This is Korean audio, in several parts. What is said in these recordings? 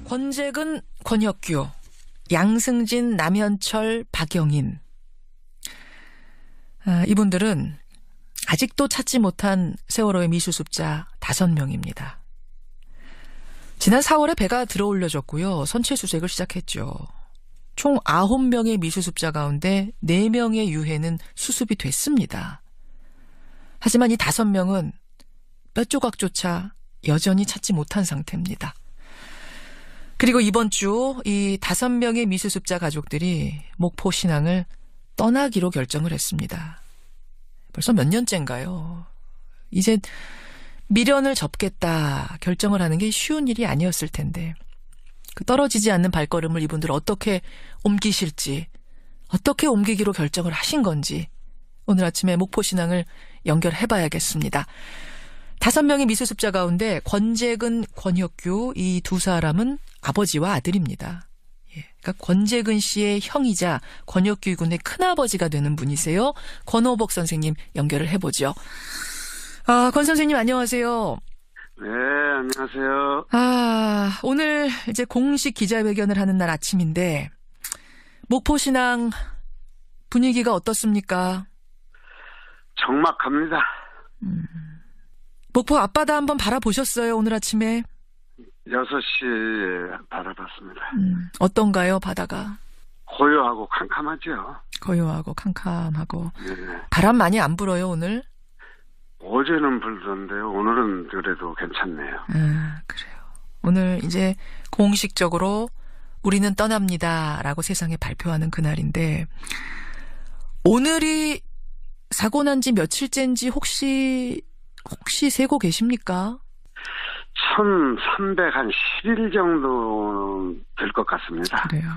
권재근, 권혁규, 양승진, 남현철, 박영인. 이분들은 아직도 찾지 못한 세월호의 미수습자 5명입니다. 지난 4월에 배가 들어올려졌고요. 선체 수색을 시작했죠. 총 9명의 미수습자 가운데 4명의 유해는 수습이 됐습니다. 하지만 이 5명은 뼈 조각조차 여전히 찾지 못한 상태입니다. 그리고 이번 주 이 5명의 미수습자 가족들이 목포 신항을 떠나기로 결정을 했습니다. 벌써 몇 년째인가요? 이제 미련을 접겠다 결정을 하는 게 쉬운 일이 아니었을 텐데 그 떨어지지 않는 발걸음을 이분들 어떻게 옮기실지, 어떻게 옮기기로 결정을 하신 건지 오늘 아침에 목포 신항을 연결해봐야겠습니다. 5명의 미수습자 가운데 권재근, 권혁규 이 두 사람은 아버지와 아들입니다. 그러니까 권재근 씨의 형이자 권혁규 군의 큰아버지가 되는 분이세요. 권오복 선생님 연결을 해보죠. 권 선생님 안녕하세요. 네, 안녕하세요. 오늘 이제 공식 기자회견을 하는 날 아침인데 목포 신항 분위기가 어떻습니까? 적막합니다. 목포 앞바다 한번 바라보셨어요, 오늘 아침에? 6시에 바라봤습니다. 어떤가요, 바다가? 고요하고 캄캄하죠. 고요하고 캄캄하고. 네. 바람 많이 안 불어요, 오늘? 어제는 불던데요. 오늘은 그래도 괜찮네요. 그래요. 오늘 이제 공식적으로 우리는 떠납니다라고 세상에 발표하는 그날인데 오늘이 사고 난 지 며칠째인지 혹시 세고 계십니까? 1310일 정도 될 것 같습니다. 그래요.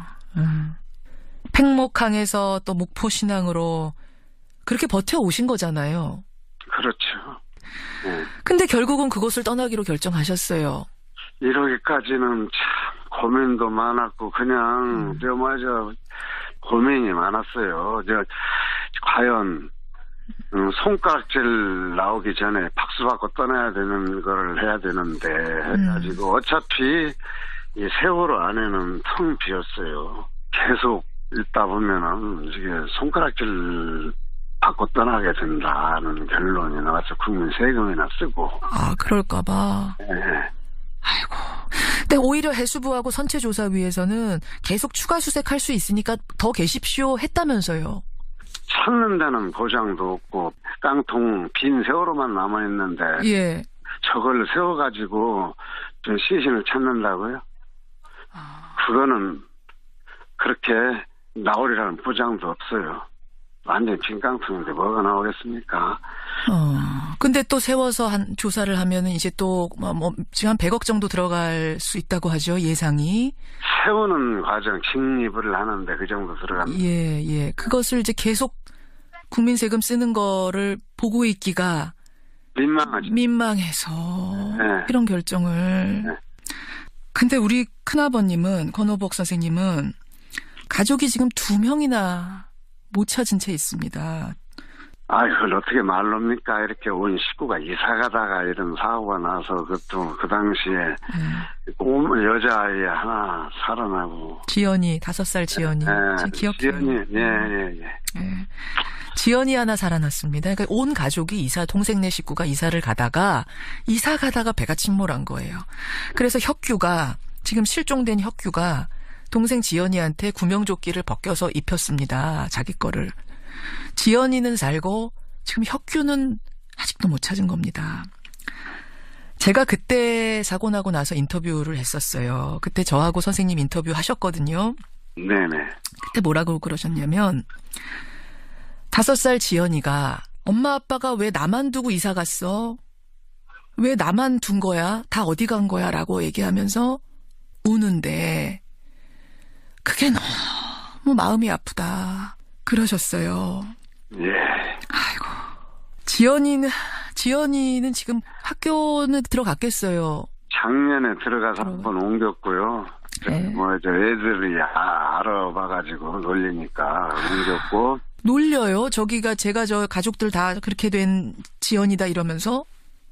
팽목항에서 또 목포 신항으로 그렇게 버텨오신 거잖아요. 그렇죠. 네. 근데 결국은 그곳을 떠나기로 결정하셨어요. 이러기까지는 참 고민도 많았고 그냥 고민이 많았어요. 과연 손가락질 나오기 전에 박수 받고 떠나야 되는 걸 해야 되는데 해가지고 어차피 이 세월호 안에는 텅 비었어요. 계속 있다 보면은 이게 손가락질 받고 떠나게 된다는 결론이 나와서 국민 세금이나 쓰고. 그럴까봐. 네. 아이고. 근데 오히려 해수부하고 선체조사위에서는 계속 추가 수색할 수 있으니까 더 계십시오 했다면서요. 찾는 데는 보장도 없고 깡통 빈 세월호만 남아있는데 예. 저걸 세워가지고 좀 시신을 찾는다고요? 그거는 그렇게 나오리라는 보장도 없어요. 완전 빈 깡통인데 뭐가 나오겠습니까? 근데 또 세워서 조사를 하면은 이제 또 지금 한 100억 정도 들어갈 수 있다고 하죠, 예상이. 세우는 과정 진입을 하는데 그 정도 들어갑니다. 예. 그것을 이제 계속 국민 세금 쓰는 거를 보고 있기가 민망하죠. 민망해서 네. 이런 결정을. 네. 근데 우리 큰아버님은, 권오복 선생님은 가족이 지금 2명이나 못 찾은 채 있습니다. 그걸 어떻게 말합니까? 이렇게 온 식구가 이사 가다가 이런 사고가 나서 그것도 그 당시에 여자아이 하나 살아나고. 지연이, 5살 지연이. 네, 기억해요. 지연이, 예. 지연이 하나 살아났습니다. 그러니까 온 가족이 동생네 식구가 이사를 가다가 배가 침몰한 거예요. 그래서 지금 실종된 혁규가 동생 지연이한테 구명조끼를 벗겨서 입혔습니다. 자기 거를. 지연이는 살고 지금 혁규는 아직도 못 찾은 겁니다. 제가 그때 사고 나고 나서 인터뷰를 했었어요. 그때 저하고 선생님 인터뷰 하셨거든요. 네네. 그때 뭐라고 그러셨냐면 5살 지연이가 엄마 아빠가 왜 나만 두고 이사 갔어? 왜 나만 둔 거야? 다 어디 간 거야? 라고 얘기하면서 우는데 그게 너무 마음이 아프다. 그러셨어요. 예. 아이고. 지연이는 지금 학교는 들어갔겠어요. 작년에 들어가서 한번 옮겼고요. 네. 애들이 알아봐가지고 놀리니까 옮겼고. 놀려요? 제가 가족들 다 그렇게 된 지연이다 이러면서?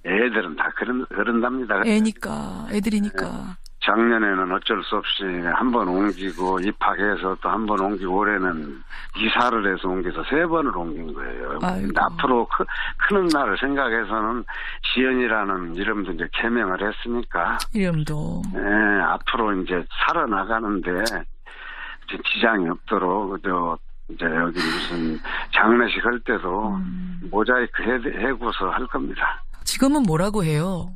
애들은 다 그런답니다. 애들이니까. 작년에는 어쩔 수 없이 한 번 옮기고 입학해서 또 한 번 옮기고 올해는 이사를 해서 옮겨서 3번을 옮긴 거예요. 아이고. 앞으로 크는 날을 생각해서는 지연이라는 이름도 이제 개명을 했으니까 이름도. 앞으로 이제 살아나가는데 이제 지장이 없도록 이제 여기 무슨 장례식 할 때도 모자이크 해고서 할 겁니다. 지금은 뭐라고 해요?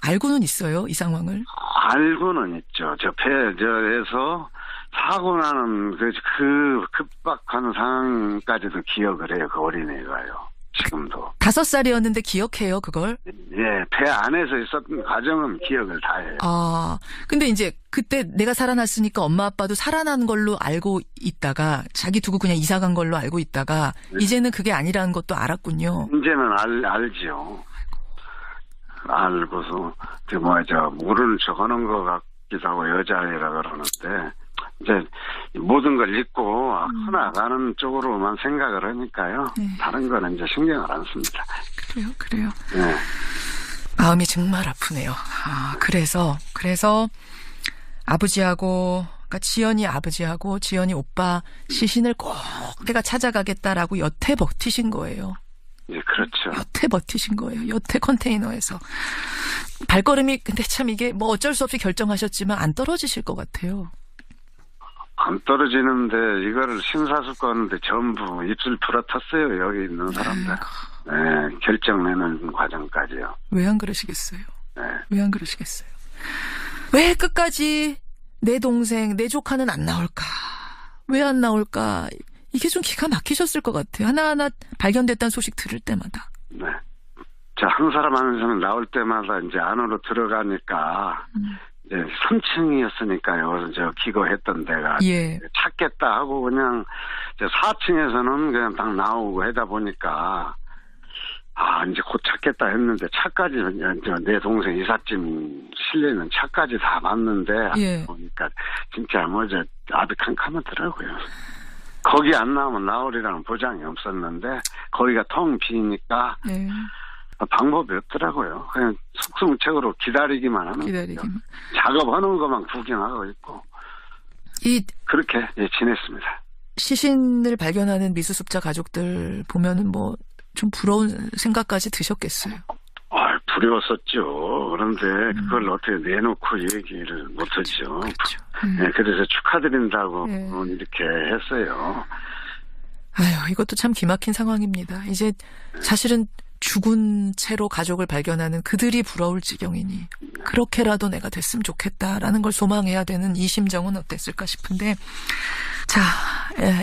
알고는 있어요, 이 상황을? 알고는 있죠. 저에서 사고 나는 그 급박한 상황까지도 기억을 해요. 그 어린애가요. 지금도. 5살이었는데 기억해요, 그걸? 예, 배 안에서 있었던 과정은 기억을 다 해요. 아, 근데 이제 그때 내가 살아났으니까 엄마 아빠도 살아난 걸로 알고 있다가 자기 두고 그냥 이사 간 걸로 알고 있다가 이제는 그게 아니라는 것도 알았군요. 이제는 알지요. 알고서 모르는 척 하는 것 같기도 하고 여자애라 그러는데 이제 모든 걸 잊고 커나가는 쪽으로만 생각을 하니까요. 네. 다른 거는 이제 신경을 안 씁니다. 그래요. 네. 마음이 정말 아프네요. 그래서 아버지하고, 그러니까 지연이 아버지하고 지연이 오빠 시신을 꼭 내가 찾아가겠다라고 여태 버티신 거예요. 예, 그렇죠. 여태 버티신 거예요. 여태 컨테이너에서. 발걸음이 근데 참 이게 뭐 어쩔 수 없이 결정하셨지만 안 떨어지실 것 같아요. 안 떨어지는데 이거를 심사숙고하는데 전부 입술 부러졌어요. 여기 있는 사람들. 네, 결정 내는 과정까지요. 왜 안 그러시겠어요? 네. 왜 안 그러시겠어요? 왜 끝까지 내 동생, 내 조카는 안 나올까? 왜 안 나올까? 이게 좀 기가 막히셨을 것 같아요. 하나하나 발견됐다는 소식 들을 때마다. 네. 자, 한 사람 한 사람 나올 때마다 이제 안으로 들어가니까 이제 3층이었으니까요. 기거했던 데가. 예. 찾겠다 하고 그냥 4층에서는 그냥 딱 나오고 하다 보니까 이제 곧 찾겠다 했는데 차까지 내 동생 이삿짐 실리는 차까지 다 맞는데 예. 보니까 진짜 아비칸카하더라고요. 거기 안 나오면 나오리라는 보장이 없었는데 거기가 텅 비니까 네. 방법이 없더라고요. 그냥 속수무책으로 기다리기만 하는 거예요. 작업하는 것만 구경하고 있고 그렇게 지냈습니다. 시신을 발견하는 미수습자 가족들 보면은 뭐 좀 부러운 생각까지 드셨겠어요. 두려웠었죠. 그런데 그걸 어떻게 내놓고 얘기를 못하죠. 그렇죠. 네, 그래서 축하드린다고 이렇게 했어요. 아유, 이것도 참 기막힌 상황입니다. 이제 사실은 죽은 채로 가족을 발견하는 그들이 부러울 지경이니 그렇게라도 내가 됐으면 좋겠다라는 걸 소망해야 되는 이 심정은 어땠을까 싶은데 자,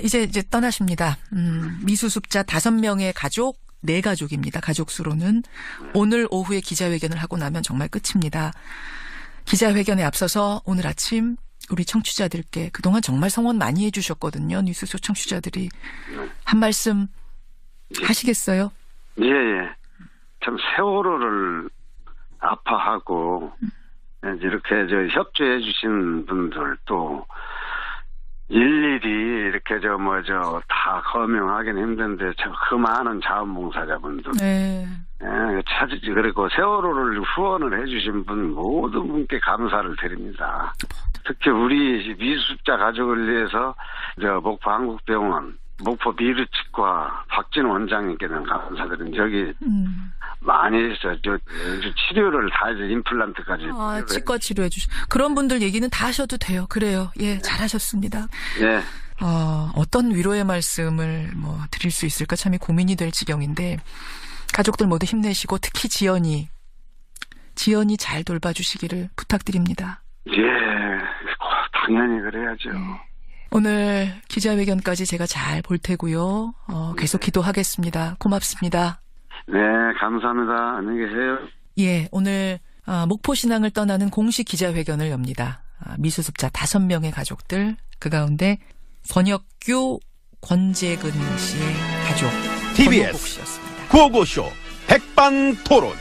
이제 떠나십니다. 미수습자 5명의 가족, 4가족입니다. 가족 수로는 오늘 오후에 기자회견을 하고 나면 정말 끝입니다. 기자회견에 앞서서 오늘 아침 우리 청취자들께 그동안 정말 성원 많이 해주셨거든요. 뉴스쇼 청취자들이 한 말씀 하시겠어요? 예. 참 세월호를 아파하고 이렇게 협조해 주신 분들도 일일이 이렇게 다 거명하기는 힘든데 그 많은 자원봉사자분들. 네. 그리고 세월호를 후원을 해주신 분 모든 분께 감사를 드립니다. 특히 우리 미수습자 가족을 위해서 목포 한국병원, 목포 미르치과 박진호 원장님께는 감사드립니다. 저기 많이 치료를 다 해서 임플란트까지. 치과 치료해 그런 분들 얘기는 다 하셔도 돼요. 그래요. 예, 잘하셨습니다. 네. 어떤 위로의 말씀을 드릴 수 있을까 참이 고민이 될 지경인데 가족들 모두 힘내시고 특히 지연이 잘 돌봐주시기를 부탁드립니다. 예, 당연히 그래야죠. 오늘 기자회견까지 제가 잘 볼 테고요. 계속 기도하겠습니다. 고맙습니다. 네, 감사합니다. 안녕히 계세요. 예, 오늘 목포 신앙을 떠나는 공식 기자회견을 엽니다. 미수습자 5명의 가족들, 그 가운데 권혁규, 권재근 씨의 가족 TBS 구호고쇼 백반토론.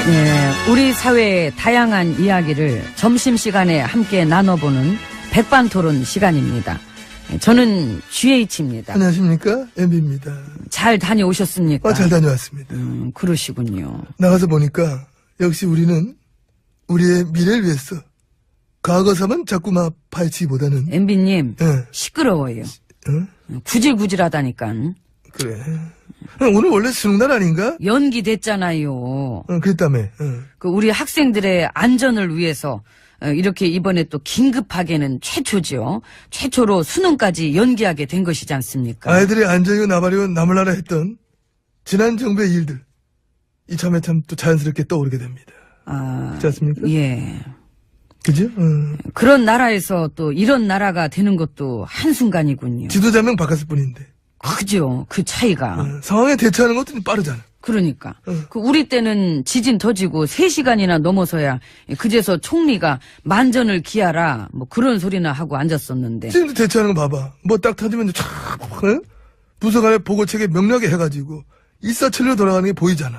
네, 우리 사회의 다양한 이야기를 점심시간에 함께 나눠보는 백반토론 시간입니다. 저는 GH입니다. 안녕하십니까? MB입니다. 잘 다녀오셨습니까? 잘 다녀왔습니다. 그러시군요. 나가서 보니까 역시 우리는 우리의 미래를 위해서 과거사만 자꾸 막 파헤치기보다는 MB님, 예. 시끄러워요. 어? 구질구질하다니까. 그래. 오늘 원래 수능날 아닌가? 연기됐잖아요. 그랬다며. 그 우리 학생들의 안전을 위해서 이렇게 이번에 또 긴급하게는 최초죠. 최초로 수능까지 연기하게 된 것이지 않습니까? 아이들의 안전이고 나발이고 나물나라 했던 지난 정부의 일들 이참에 참 또 자연스럽게 떠오르게 됩니다. 그렇지 않습니까? 예. 그죠? 그런 나라에서 또 이런 나라가 되는 것도 한순간이군요. 지도자 명 바꿨을 뿐인데 그죠. 그 차이가. 상황에 대처하는 것도 좀 빠르잖아. 그러니까. 그 우리 때는 지진 터지고 3시간이나 넘어서야 그제서 총리가 만전을 기하라 뭐 그런 소리나 하고 앉았었는데. 지금도 대처하는 거 봐봐. 뭐 딱 터지면 촥 부서 간에 보고체계 명료하게 해가지고 일사천리로 돌아가는 게 보이잖아.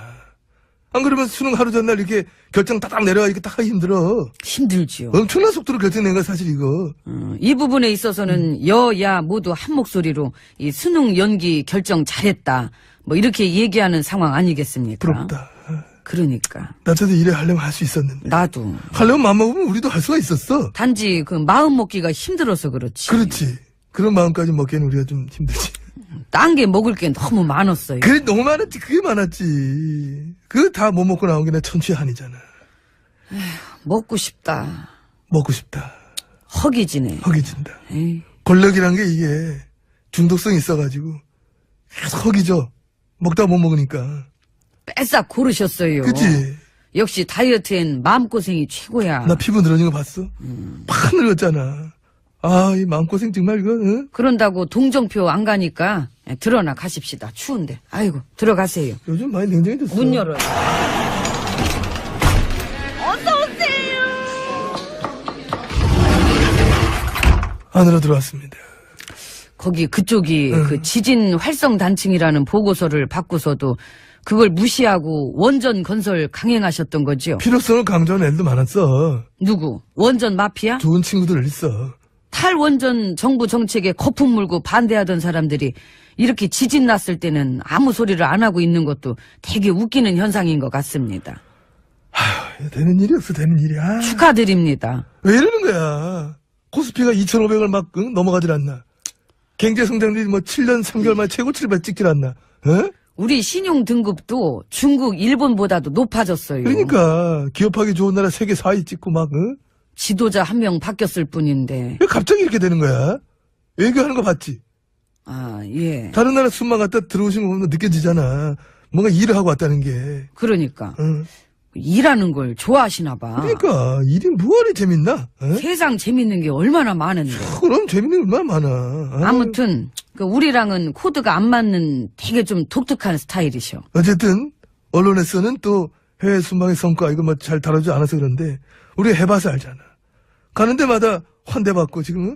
안 그러면 수능 하루 전날 이렇게 결정 딱딱 내려가 이렇게 딱 하기 힘들어. 힘들지요. 엄청난 속도로 결정낸 거 사실 이거. 이 부분에 있어서는 여야 모두 한 목소리로 이 수능 연기 결정 잘했다. 뭐 이렇게 얘기하는 상황 아니겠습니까? 부럽다. 그러니까. 나도 이래 하려면 할 수 있었는데. 나도. 하려면 맘먹으면 우리도 할 수가 있었어. 단지 그 마음 먹기가 힘들어서 그렇지. 그렇지. 그런 마음까지 먹기에는 우리가 좀 힘들지. 딴 게 먹을 게 너무 많았어요. 그래 너무 많았지. 그게 많았지. 그거 다 못 먹고 나온 게 내 천추의 한이잖아. 먹고 싶다. 먹고 싶다. 허기지네. 허기진다. 에이. 권력이란 게 이게 중독성이 있어가지고 계속 허기져. 먹다 못 먹으니까. 빼싹 고르셨어요. 그치? 역시 다이어트엔 마음고생이 최고야. 나 피부 늘어진 거 봤어? 팍 늙었잖아. 아, 이 마음고생 정말 이거, 응? 그런다고 동정표 안 가니까 들어나 가십시다. 추운데. 아이고 들어가세요. 요즘 많이 냉정해졌어. 문 열어요. 안으로 들어왔습니다. 거기 그쪽이 그 지진 활성 단층이라는 보고서를 받고서도 그걸 무시하고 원전 건설 강행하셨던 거죠? 필요성을 강조하는 애들도 많았어. 누구? 원전 마피아? 좋은 친구들 있어. 탈원전 정부 정책에 거품 물고 반대하던 사람들이 이렇게 지진 났을 때는 아무 소리를 안 하고 있는 것도 되게 웃기는 현상인 것 같습니다. 되는 일이 없어, 되는 일이. 아, 축하드립니다. 왜 이러는 거야? 코스피가 2,500을 막 넘어가질 않나? 경제성장률이 뭐 7년 3개월 만에 최고치를 찍질 않나? 어? 우리 신용 등급도 중국, 일본보다도 높아졌어요. 그러니까 기업하기 좋은 나라 세계 4위 찍고 막 어? 지도자 한 명 바뀌었을 뿐인데. 왜 갑자기 이렇게 되는 거야? 외교하는 거 봤지? 아, 예. 다른 나라 순방 갔다 들어오신 거 보면 느껴지잖아. 뭔가 일을 하고 왔다는 게. 그러니까. 어. 일하는 걸 좋아하시나 봐. 그러니까 일이 뭐하니 재밌나? 어? 세상 재밌는 게 얼마나 많은데. 그럼 재밌는 게 얼마나 많아. 아무튼 그 우리랑은 코드가 안 맞는 되게 좀 독특한 스타일이셔. 어쨌든 언론에서는 또 해외 순방의 성과 이거 뭐 잘 다루지 않아서 그런데 우리가 해봐서 알잖아. 가는 데마다 환대받고 지금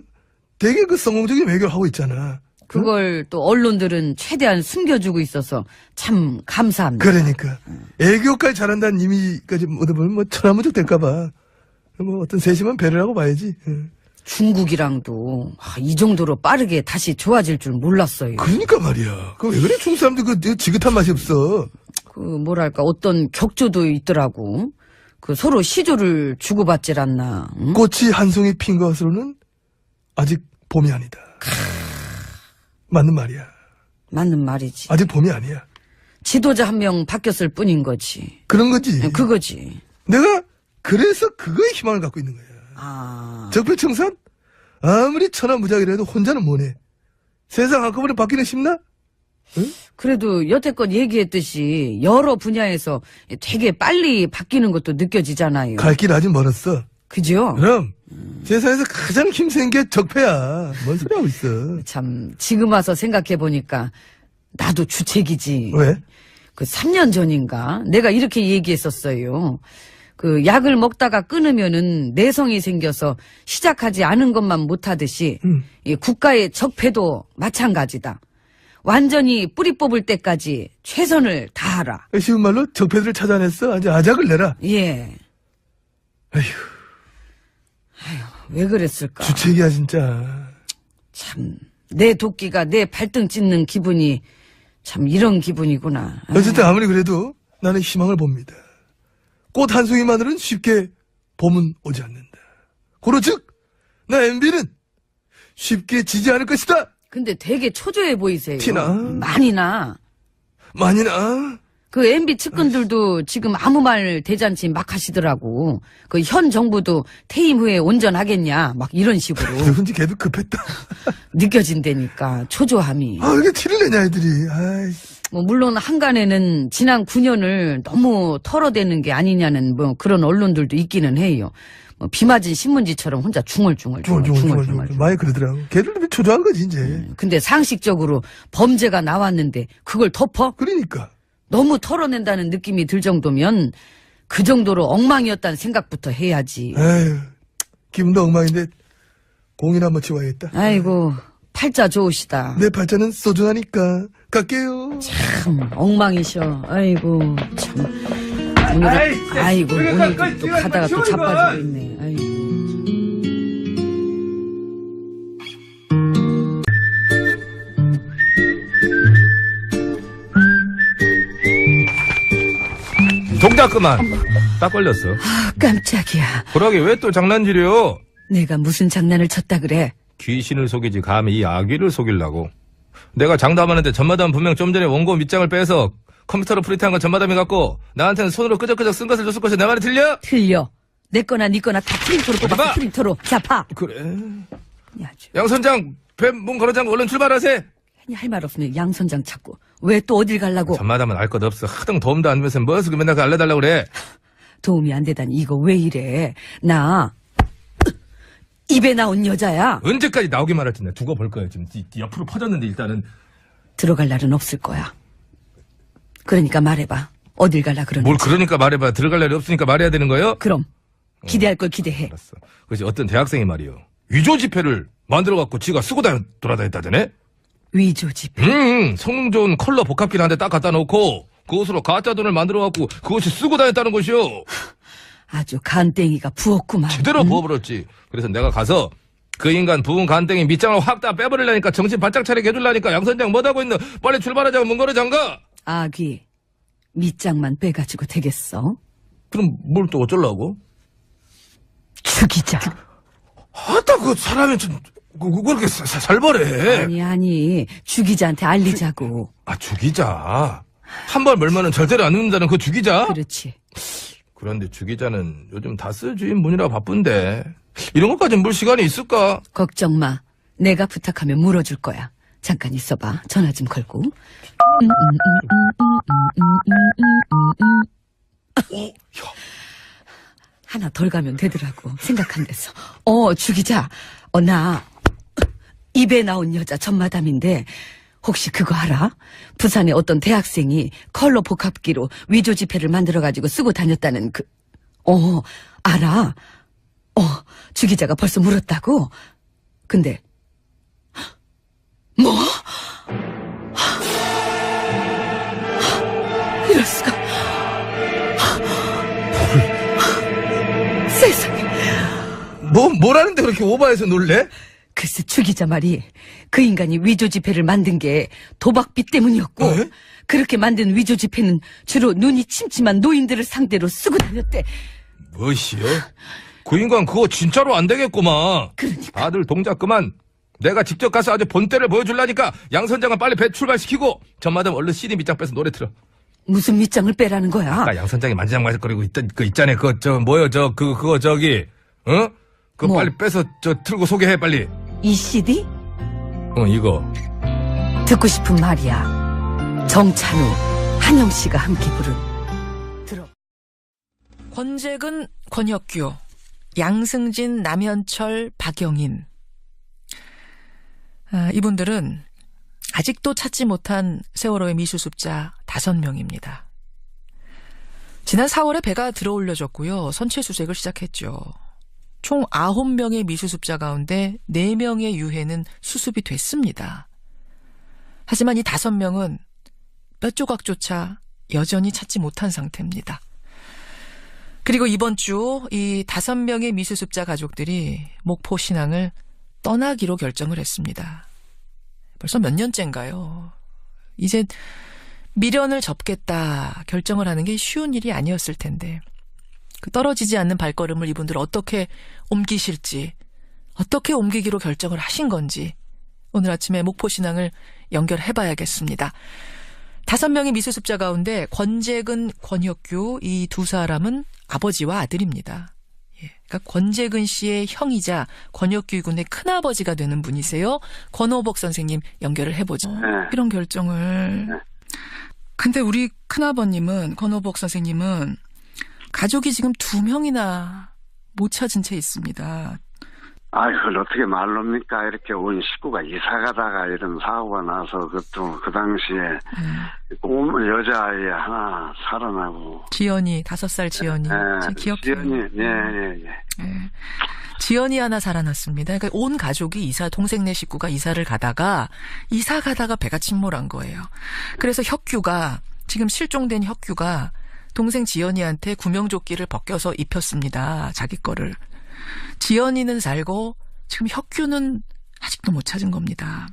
되게 그 성공적인 외교를 하고 있잖아. 그걸 또 언론들은 최대한 숨겨주고 있어서 참 감사합니다. 그러니까 애교까지 잘한다는 이미까지 얻어보면 뭐 천하무적 될까봐 뭐 어떤 세심한 배려를 하고 봐야지. 중국이랑도 이 정도로 빠르게 다시 좋아질 줄 몰랐어요. 그러니까 말이야. 그 왜 그래? 중국 사람들 그 지긋한 맛이 없어. 그 뭐랄까 어떤 격조도 있더라고. 그 서로 시조를 주고받질 않나. 응? 꽃이 한 송이 핀 것으로는 아직 봄이 아니다. 맞는 말이야. 맞는 말이지. 아직 봄이 아니야. 지도자 한 명 바뀌었을 뿐인 거지. 그런 거지. 그거지. 내가 그래서 그거에 희망을 갖고 있는 거야. 아. 적폐청산? 아무리 천하무작이라도 혼자는 뭐네. 세상 한꺼번에 바뀌는 쉽나? 응? 그래도 여태껏 얘기했듯이 여러 분야에서 되게 빨리 바뀌는 것도 느껴지잖아요. 갈 길 아직 멀었어. 그죠? 그럼 세상에서 가장 힘센 게 적폐야. 뭔 소리 하고 있어. 참 지금 와서 생각해보니까 나도 주책이지. 왜? 그 3년 전인가 내가 이렇게 얘기했었어요. 그 약을 먹다가 끊으면은 내성이 생겨서 시작하지 않은 것만 못하듯이 이 국가의 적폐도 마찬가지다. 완전히 뿌리 뽑을 때까지 최선을 다하라. 쉬운 말로 적폐들을 찾아냈어. 아주 아작을 내라. 예. 아휴, 왜 그랬을까? 주책이야 진짜. 참, 내 도끼가 내 발등 찢는 기분이 참 이런 기분이구나. 어쨌든 아무리 그래도 나는 희망을 봅니다. 꽃 한 송이만으로는 쉽게 봄은 오지 않는다. 고로 즉, 나 MB는 쉽게 지지 않을 것이다. 근데 되게 초조해 보이세요. 티나? 많이 나. 많이 나. 그 MB 측근들도 지금 아무 말 대잔치 막 하시더라고. 그 현 정부도 퇴임 후에 온전하겠냐 막 이런 식으로 누군지 걔도 급했다. 느껴진다니까 초조함이. 아, 이게 티를 내냐, 애들이. 아이. 뭐 물론 한간에는 지난 9년을 너무 털어대는 게 아니냐는 뭐 그런 언론들도 있기는 해요. 뭐 비 맞은 신문지처럼 혼자 중얼중얼. 많이 그러더라고. 걔들도 초조한 거지, 이제. 근데 상식적으로 범죄가 나왔는데 그걸 덮어? 그러니까. 너무 털어낸다는 느낌이 들 정도면 그 정도로 엉망이었다는 생각부터 해야지. 에휴, 기분도 엉망인데 공이나 한번 치워야겠다. 아이고, 팔자 좋으시다. 내 팔자는 소중하니까 갈게요. 참 엉망이셔. 아이고 참. 오늘 또 가다가 또 자빠지고 있네. 아이고. 동작 그만. 딱 걸렸어. 아, 깜짝이야. 그러게 왜 또 장난질이요? 내가 무슨 장난을 쳤다 그래? 귀신을 속이지 감히 이 아귀를 속이려고. 내가 장담하는데 전마담 분명 좀 전에 원고 밑장을 빼서 컴퓨터로 프린트한 건 전마담이 갖고 나한테는 손으로 끄적끄적 쓴 것을 줬을 것이 내 말이 틀려? 틀려. 내 거나 네 거나 다 프린터로 오지 마! 뽑아서 프린터로. 자, 파. 그래. 아주. 양 선장 문 걸어장고 얼른 출발하세. 할 말 없으면 양 선장 찾고. 왜 또 어딜 가려고? 전마담은 알 것 없어. 하등 도움도 안 되면서 뭐 쓰고 맨날 알려달라고 그래. 도움이 안 되다니 이거 왜 이래? 나 입에 나온 여자야. 언제까지 나오기만 할지 내가 두고 볼 거야. 지금 네 옆으로 퍼졌는데 일단은. 들어갈 날은 없을 거야. 그러니까 말해봐. 어딜 갈라 그러는지. 뭘 그러니까 말해봐. 들어갈 날이 없으니까 말해야 되는 거요? 그럼 기대할 걸 기대해. 알았어. 그래서 어떤 대학생이 말이요. 위조 지폐를 만들어갖고 지가 쓰고 돌아다녔다더네? 위조 지폐. 성능 좋은 컬러 복합기를 한 대 딱 갖다 놓고 그것으로 가짜 돈을 만들어갖고 그것이 쓰고 다녔다는 것이요. 아주 간땡이가 부었구만. 제대로 부어버렸지. 그래서 내가 가서 그 인간 부은 간땡이 밑장을 확 다 빼버리려니까 정신 바짝 차리게 해주려니까 양 선장 못하고 있는 빨리 출발하자고 문 걸어 잠가. 아기 밑장만 빼가지고 되겠어? 그럼 뭘 또 어쩌려고? 죽이자. 아따 그 사람이 좀 그렇게 살벌해. 아니 죽이자한테 알리자고. 아 죽이자. 한 발 멀면은 절대로 안 눕는다는 그 죽이자. 그렇지. 그런데 주기자는 요즘 다스 주인 분이라 바쁜데 이런 것까지 물 시간이 있을까? 걱정 마. 내가 부탁하면 물어줄 거야. 잠깐 있어봐. 전화 좀 걸고. 하나 덜 가면 되더라고. 생각한 데서. 죽이자. 나 입에 나온 여자 전마담인데 혹시 그거 알아? 부산의 어떤 대학생이 컬러 복합기로 위조 지폐를 만들어가지고 쓰고 다녔다는 알아. 주기자가 벌써 물었다고? 근데, 뭐? 이럴 수가. 세상에. 뭐라는데 그렇게 오바해서 놀래? 글쎄 주기자 말이 그 인간이 위조 지폐를 만든 게 도박비 때문이었고 에? 그렇게 만든 위조 지폐는 주로 눈이 침침한 노인들을 상대로 쓰고 다녔대. 뭐시여? 그 인간 그거 진짜로 안 되겠구만. 그러니까. 다들 동작 그만. 내가 직접 가서 아주 본때를 보여주려니까 양 선장은 빨리 배 출발시키고 전마담 얼른 CD 밑장 빼서 노래 틀어. 무슨 밑장을 빼라는 거야? 아까 양 선장이 만지작거리고 있던 그 있잖아요. 그거 저기 그거 뭐? 빨리 빼서 틀고 소개해 빨리. 이 CD? 이거. 듣고 싶은 말이야. 정찬우, 한영 씨가 함께 부른 들어. 권재근, 권혁규, 양승진, 남현철, 박영인. 이분들은 아직도 찾지 못한 세월호의 미수습자 5명입니다. 지난 4월에 배가 들어올려졌고요. 선체 수색을 시작했죠. 총 9명의 미수습자 가운데 4명의 유해는 수습이 됐습니다. 하지만 이 5명은 뼈조각조차 여전히 찾지 못한 상태입니다. 그리고 이번 주 이 5명의 미수습자 가족들이 목포 신항을 떠나기로 결정을 했습니다. 벌써 몇 년째인가요? 이제 미련을 접겠다 결정을 하는 게 쉬운 일이 아니었을 텐데 그 떨어지지 않는 발걸음을 이분들 어떻게 옮기실지, 어떻게 옮기기로 결정을 하신 건지 오늘 아침에 목포신앙을 연결해봐야겠습니다. 5명의 미수습자 가운데 권재근, 권혁규 이 두 사람은 아버지와 아들입니다. 예, 그러니까 권재근 씨의 형이자 권혁규 군의 큰아버지가 되는 분이세요. 권오복 선생님 연결을 해보죠. 이런 결정을. 근데 우리 큰아버님은, 권오복 선생님은 가족이 지금 2명이나 못 찾은 채 있습니다. 그걸 어떻게 말로입니까? 이렇게 온 식구가 이사 가다가 이런 사고가 나서 그것도 그 당시에 여자아이 하나 살아나고. 지연이, 5살 지연이. 기억해요. 지연이, 예. 지연이 하나 살아났습니다. 그러니까 온 가족이 동생네 식구가 이사를 가다가 배가 침몰한 거예요. 그래서 지금 실종된 혁규가 동생 지연이한테 구명조끼를 벗겨서 입혔습니다. 자기 거를. 지연이는 살고 지금 혁규는 아직도 못 찾은 겁니다.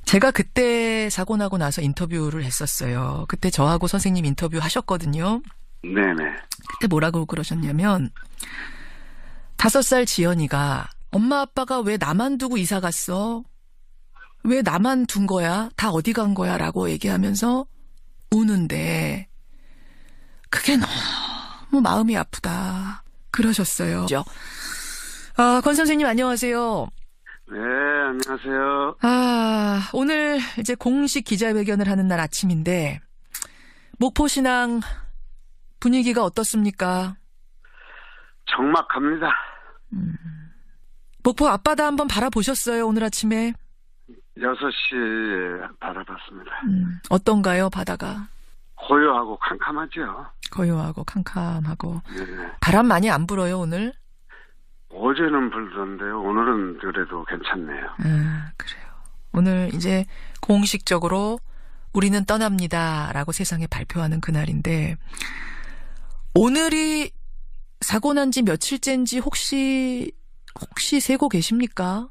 제가 그때 사고 나고 나서 인터뷰를 했었어요. 그때 저하고 선생님 인터뷰 하셨거든요. 네네. 그때 뭐라고 그러셨냐면 5살 지연이가 엄마 아빠가 왜 나만 두고 이사 갔어? 왜 나만 둔 거야? 다 어디 간 거야? 라고 얘기하면서 우는데 그게 너무 마음이 아프다. 그러셨어요. 권 선생님 안녕하세요. 네, 안녕하세요. 오늘 이제 공식 기자회견을 하는 날 아침인데 목포신앙 분위기가 어떻습니까? 적막합니다. 목포 앞바다 한번 바라보셨어요, 오늘 아침에? 6시에 바라봤습니다. 어떤가요, 바다가? 고요하고 캄캄하죠. 고요하고 캄캄하고. 네. 바람 많이 안 불어요, 오늘? 어제는 불던데요. 오늘은 그래도 괜찮네요. 그래요. 오늘 이제 공식적으로 우리는 떠납니다라고 세상에 발표하는 그날인데 오늘이 사고 난 지 며칠째인지 혹시 세고 계십니까?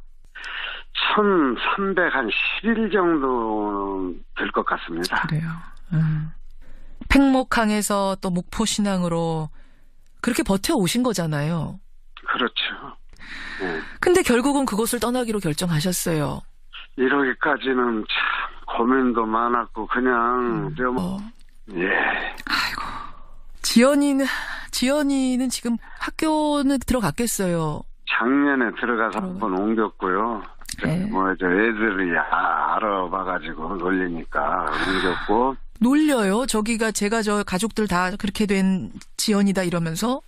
1310일 정도 될 것 같습니다. 그래요. 팽목항에서 또 목포신앙으로 그렇게 버텨오신 거잖아요. 그렇죠. 네. 근데 결국은 그곳을 떠나기로 결정하셨어요. 이러기까지는 참 고민도 많았고 그냥 예. 아이고. 지연이는 지금 학교는 들어갔겠어요. 작년에 들어가서 한번 옮겼고요. 네. 애들이 알아봐가지고 놀리니까 옮겼고. 놀려요? 제가 가족들 다 그렇게 된 지연이다 이러면서?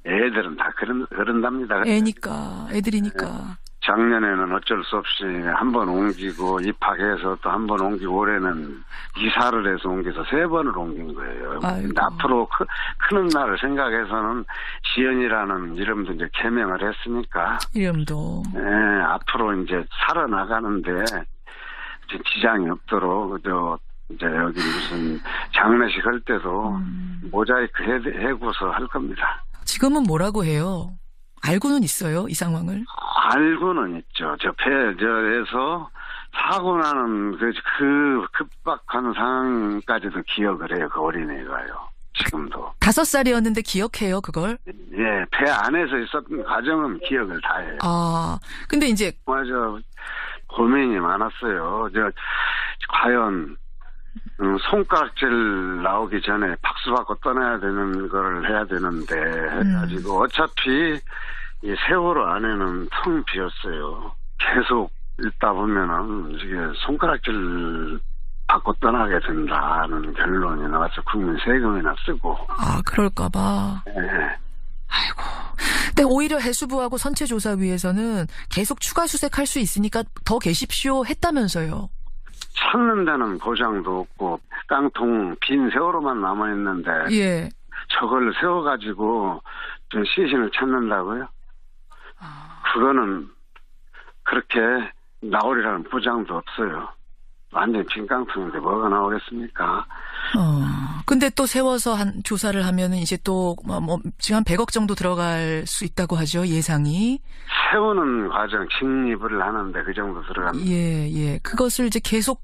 애들은 다 그런답니다. 애들이니까. 작년에는 어쩔 수 없이 한 번 옮기고 입학해서 또 한 번 옮기고 올해는 이사를 해서 옮겨서 3번을 옮긴 거예요. 근데 앞으로 크는 날을 생각해서는 지연이라는 이름도 이제 개명을 했으니까. 이름도. 네, 앞으로 이제 살아나가는데 지장이 없도록 이제 여기 무슨 장례식 할 때도 모자이크 해고서 할 겁니다. 지금은 뭐라고 해요? 알고는 있어요, 이 상황을? 알고는 있죠. 배에서 사고 나는 그 급박한 상황까지도 기억을 해요, 그 어린애가요. 지금도. 5살이었는데 기억해요, 그걸? 예, 배 안에서 있었던 과정은 기억을 다 해요. 근데 이제. 맞아. 고민이 많았어요. 과연, 손가락질 나오기 전에 박수 받고 떠나야 되는 걸 해야 되는데, 해가지고 어차피 이 세월호 안에는 텅 비었어요. 계속 읽다 보면은 이게 손가락질 받고 떠나게 된다는 결론이 나와서 국민 세금이나 쓰고. 그럴까봐. 네. 아이고. 근데 오히려 해수부하고 선체조사위에서는 계속 추가 수색할 수 있으니까 더 계십시오 했다면서요. 찾는 데는 보장도 없고 깡통 빈 세월호만 남아있는데 예. 저걸 세워가지고 좀 시신을 찾는다고요? 그거는 그렇게 나오리라는 보장도 없어요. 완전 빈 깡통인데 뭐가 나오겠습니까? 근데 또 세워서 조사를 하면은 이제 또 지금 한 100억 정도 들어갈 수 있다고 하죠, 예상이. 세우는 과정, 직립을 하는데 그 정도 들어갑니다. 예. 그것을 이제 계속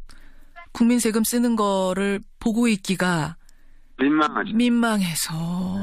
국민 세금 쓰는 거를 보고 있기가 민망하죠. 민망해서.